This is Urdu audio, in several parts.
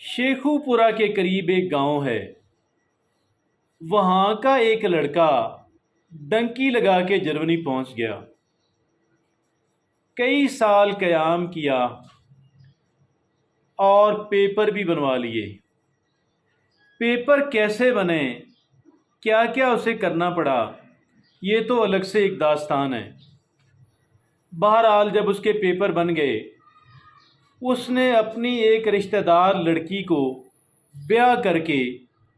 شیخو پورہ کے قریب ایک گاؤں ہے۔ وہاں کا ایک لڑکا ڈنکی لگا کے جرمنی پہنچ گیا۔ کئی سال قیام کیا اور پیپر بھی بنوا لیے۔ پیپر کیسے بنے، کیا کیا اسے کرنا پڑا، یہ تو الگ سے ایک داستان ہے۔ بہرحال جب اس کے پیپر بن گئے، اس نے اپنی ایک رشتہ دار لڑکی کو بیاہ کر کے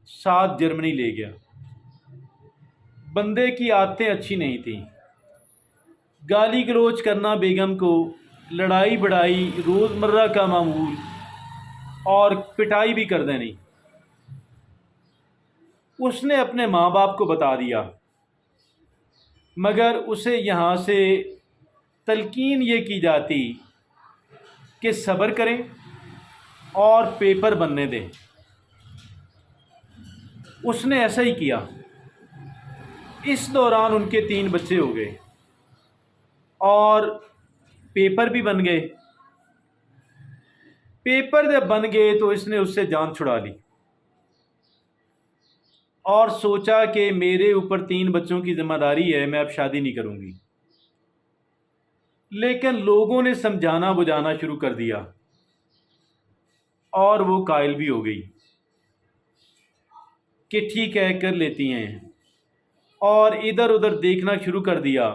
ساتھ جرمنی لے گیا۔ بندے کی عادتیں اچھی نہیں تھیں، گالی گلوچ کرنا بیگم کو، لڑائی بڑائی روزمرہ کا معمول، اور پٹائی بھی کر دینی۔ اس نے اپنے ماں باپ کو بتا دیا، مگر اسے یہاں سے تلقین یہ کی جاتی کہ صبر کریں اور پیپر بننے دیں۔ اس نے ایسا ہی کیا۔ اس دوران ان کے 3 بچے ہو گئے اور پیپر بھی بن گئے۔ پیپر جب بن گئے تو اس نے اس سے جان چھڑا لی اور سوچا کہ میرے اوپر 3 بچوں کی ذمہ داری ہے، میں اب شادی نہیں کروں گی۔ لیکن لوگوں نے سمجھانا بجھانا شروع کر دیا اور وہ قائل بھی ہو گئی کہ ٹھیک ہے کر لیتی ہیں، اور ادھر ادھر دیکھنا شروع کر دیا۔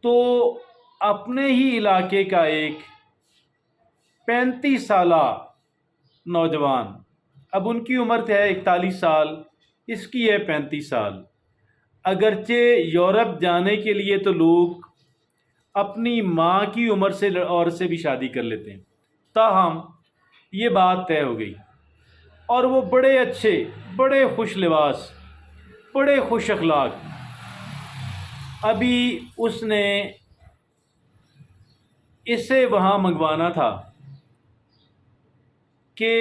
تو اپنے ہی علاقے کا ایک 35 سالہ نوجوان، اب ان کی عمر ہے 41 سال، اس کی ہے 35 سال۔ اگرچہ یورپ جانے کے لیے تو لوگ اپنی ماں کی عمر سے عورت سے بھی شادی کر لیتے ہیں، تاہم یہ بات طے ہو گئی، اور وہ بڑے اچھے، بڑے خوش لباس، بڑے خوش اخلاق۔ ابھی اس نے اسے وہاں منگوانا تھا کہ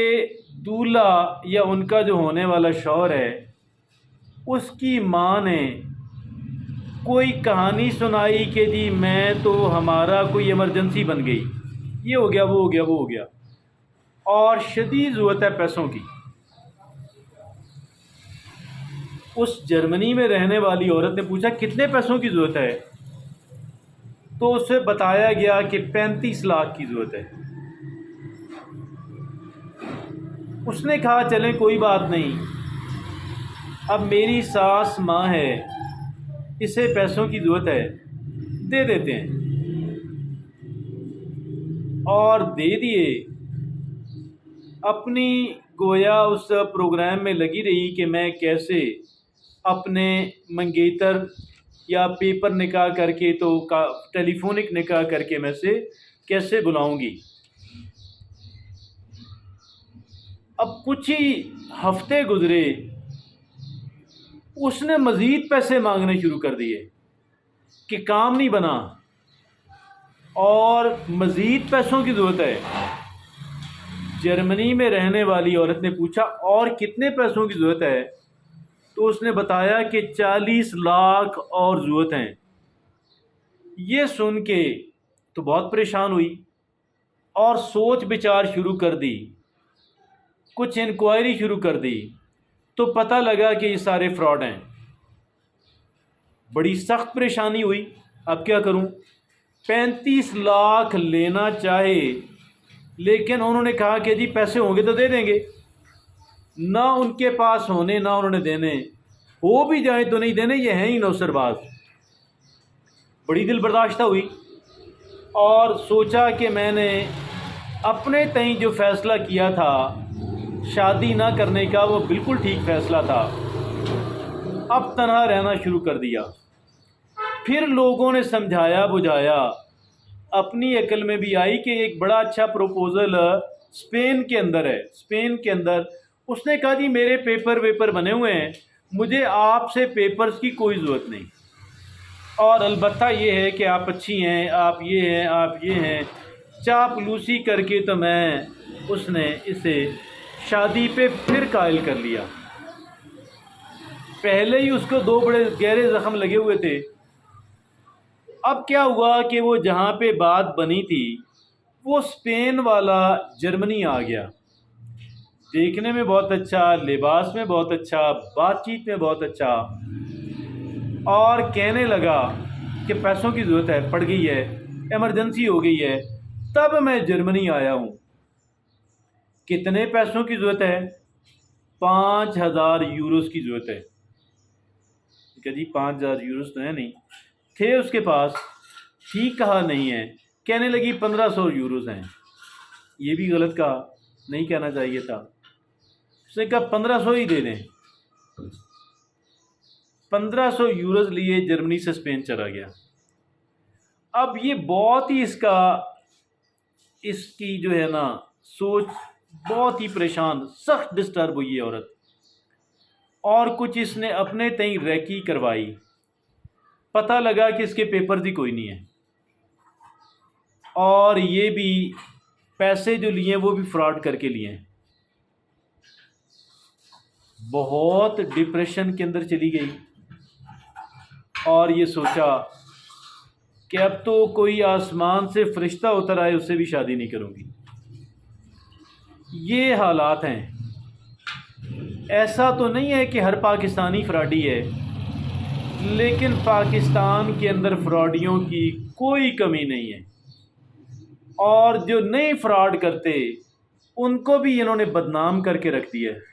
دولہا یا ان کا جو ہونے والا شوہر ہے، اس کی ماں نے کوئی کہانی سنائی کہ جی میں تو ہمارا کوئی ایمرجنسی بن گئی، یہ ہو گیا، وہ ہو گیا، وہ ہو گیا، اور شدید ضرورت ہے پیسوں کی۔ اس جرمنی میں رہنے والی عورت نے پوچھا کتنے پیسوں کی ضرورت ہے؟ تو اسے بتایا گیا کہ 35 لاکھ کی ضرورت ہے۔ اس نے کہا چلیں کوئی بات نہیں، اب میری ساس ماں ہے، اسے پیسوں کی ضرورت ہے، دے دیتے ہیں، اور دے دیے۔ اپنی گویا اس پروگرام میں لگی رہی کہ میں کیسے اپنے منگیتر یا پیپر نکاح کر کے تو ٹیلی فونک نکاح کر کے میں سے کیسے بلاؤں گی۔ اب کچھ ہی ہفتے گزرے، اس نے مزید پیسے مانگنے شروع کر دیے کہ کام نہیں بنا اور مزید پیسوں کی ضرورت ہے۔ جرمنی میں رہنے والی عورت نے پوچھا اور کتنے پیسوں کی ضرورت ہے؟ تو اس نے بتایا کہ 40 لاکھ اور ضرورت ہیں۔ یہ سن کے تو بہت پریشان ہوئی اور سوچ بچار شروع کر دی، کچھ انکوائری شروع کر دی، تو پتہ لگا کہ یہ سارے فراڈ ہیں۔ بڑی سخت پریشانی ہوئی، اب کیا کروں؟ 35 لاکھ لینا چاہے، لیکن انہوں نے کہا کہ جی پیسے ہوں گے تو دے دیں گے۔ نہ ان کے پاس ہونے، نہ انہوں نے دینے، ہو بھی جائیں تو نہیں دینے، یہ ہیں ہی نوسر باز۔ بڑی دل برداشتہ ہوئی اور سوچا کہ میں نے اپنے تئیں جو فیصلہ کیا تھا شادی نہ کرنے کا، وہ بالکل ٹھیک فیصلہ تھا۔ اب تنہا رہنا شروع کر دیا۔ پھر لوگوں نے سمجھایا بجھایا، اپنی عقل میں بھی آئی کہ ایک بڑا اچھا پروپوزل اسپین کے اندر ہے۔ اسپین کے اندر اس نے کہا جی میرے پیپر ویپر بنے ہوئے ہیں، مجھے آپ سے پیپرز کی کوئی ضرورت نہیں، اور البتہ یہ ہے کہ آپ اچھی ہیں، آپ یہ ہیں، آپ یہ ہیں، چاپلوسی کر کے تو اس نے اسے شادی پہ پھر قائل کر لیا۔ پہلے ہی اس کو 2 بڑے گہرے زخم لگے ہوئے تھے۔ اب کیا ہوا کہ وہ جہاں پہ بات بنی تھی، وہ اسپین والا جرمنی آ گیا۔ دیکھنے میں بہت اچھا، لباس میں بہت اچھا، بات چیت میں بہت اچھا، اور کہنے لگا کہ پیسوں کی ضرورت ہے، پڑ گئی ہے، ایمرجنسی ہو گئی ہے، تب میں جرمنی آیا ہوں۔ کتنے پیسوں کی ضرورت ہے؟ 5,000 کی ضرورت ہے۔ کہ جی 5,000 تو ہے نہیں، تھے اس کے پاس، ٹھیک کہا نہیں ہے، کہنے لگی 1,500 ہیں۔ یہ بھی غلط کہا، نہیں کہنا چاہیے تھا۔ اس نے کہا 1,500 ہی دے دیں۔ 1,500 لیے جرمنی سے اسپین چلا گیا۔ اب یہ بہت ہی اس کی جو ہے نا سوچ بہت ہی پریشان، سخت ڈسٹرب ہوئی ہے عورت، اور کچھ اس نے اپنے تئیں ریکی کروائی۔ پتہ لگا کہ اس کے پیپرز ہی کوئی نہیں ہے، اور یہ بھی پیسے جو لیے وہ بھی فراڈ کر کے لیے ہیں۔ بہت ڈپریشن کے اندر چلی گئی، اور یہ سوچا کہ اب تو کوئی آسمان سے فرشتہ اتر آئے اس سے بھی شادی نہیں کروں گی۔ یہ حالات ہیں۔ ایسا تو نہیں ہے کہ ہر پاکستانی فراڈی ہے، لیکن پاکستان کے اندر فراڈیوں کی کوئی کمی نہیں ہے، اور جو نہیں فراڈ کرتے ان کو بھی انہوں نے بدنام کر کے رکھ دیا ہے۔